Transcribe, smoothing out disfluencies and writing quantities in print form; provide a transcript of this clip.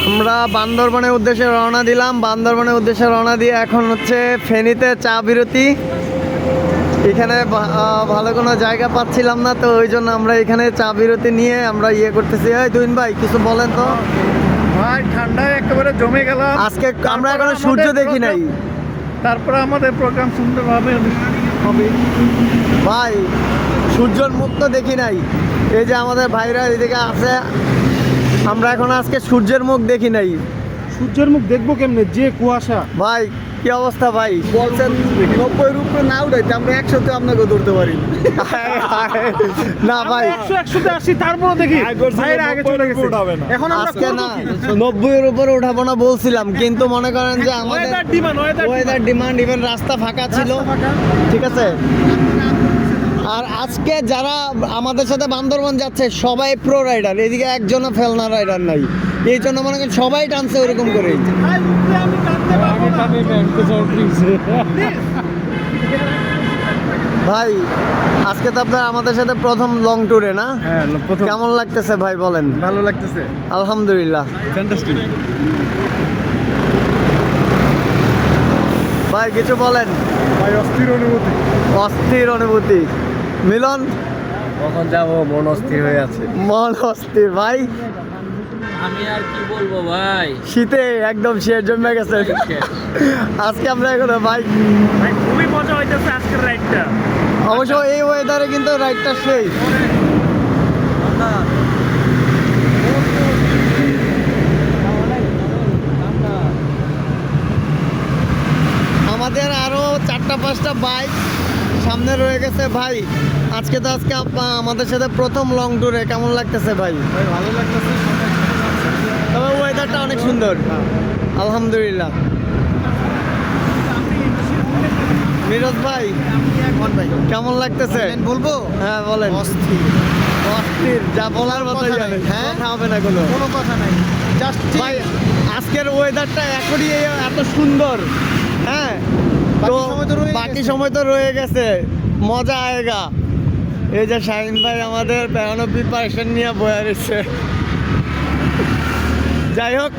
আমরা বান্দরবনের উদ্দেশ্যে রওনা দিলাম। বান্দরবনের উদ্দেশ্যে রওনা দিয়ে এখন হচ্ছে ফেনীতে চা বিরতি। এখানে ভালো কোনো জায়গা পাচ্ছিলাম না, তো ওই জন্য আমরা এখানে চা বিরতি নিয়ে আমরা ইয়ে করতেছি। এই তুহিন ভাই কিছু বলেন তো ভাই। ঠান্ডায় একেবারে জমে গেলাম। আজকে আমরা এখনো সূর্য দেখি নাই। তারপরে আমাদের প্রোগ্রাম সুন্দরভাবে হবে ভাই, সূর্যর মুখ তো দেখি নাই। এই যে আমাদের ভাইরা এদিকে আছে, আমরা এখন আজকে সূর্যের মুখ দেখি নাই। সূর্যের মুখ দেখবো কেমনে, যে কুয়াশা। ভাই কি অবস্থা ভাই? বলছেন 90 উপরে না উঠাইতে, আমরা 100তে আপনাকে ধরতে পারি না ভাই। 100-100তে আসি, তারপরে দেখি ভাইরা আগে চলে গেছে। এখন আমরা আজকে না 90 এর উপরে উঠাবো না বলছিলাম, কিন্তু মনে করেন যে আমাদের ওয়েদার ডিমান্ড, ইভেন রাস্তা ফাঁকা ছিল, ঠিক আছে। আর আজকে যারা আমাদের সাথে বান্দরবন যাচ্ছে সবাই প্রো রাইডার, এদিকে একজনও ফেলনা রাইডার নাই। এই জন্য মনে করেন সবাই টানছে ওরকম করেই। ভাই আজকে তো আপনার আমাদের সাথে প্রথম লং ট্যুরে না? হ্যাঁ, কেমন লাগতেছে ভাই বলেন? ভালো লাগতেছে, আলহামদুলিল্লাহ, ফ্যান্টাস্টিক। ভাই কিছু বলেন ভাই অস্থির অনুভূতি। অস্থির অনুভূতি। মিলন কখন যাবো, মন অস্থির হয়ে আছে। মন অস্থির ভাই। আমি আর কি বলবো ভাই, শীতে একদম শেষ জমে গেছে। আজকে আমরা এখন ভাই ভাই খুবই মজা হইতেছে আজকের রাইডটা। অবশ্য এই ওয়েদারে কিন্তু রাইডটা সেই। আমাদের আরো 4-5টা বাইক সামনে রয়ে গেছে ভাই। আজকে আমাদের সাথে প্রথম লং ট্যুরে কেমন লাগতেছে ভাই? ভালো লাগতেছে, তবে ওয়েদারটা অনেক সুন্দর, আলহামদুলিল্লাহ। মিরাজ ভাই কেমন লাগতেছে বলবো। হ্যাঁ বলেন। অস্থির, অস্থির, যা বলার মতো জানেন। হ্যাঁ, কথা হবে না কোনো কথা নাই, জাস্ট ভাই। আজকের ওয়েদারটা এখনই এত সুন্দর, হ্যাঁ। তো বাকি সময় তো রয়ে গেছে, মজা আয়েগা। এই যে শাহিন ভাই আমাদের প্রিপারেশন নিয়ে বয়ে রয়েছে। যাই হোক।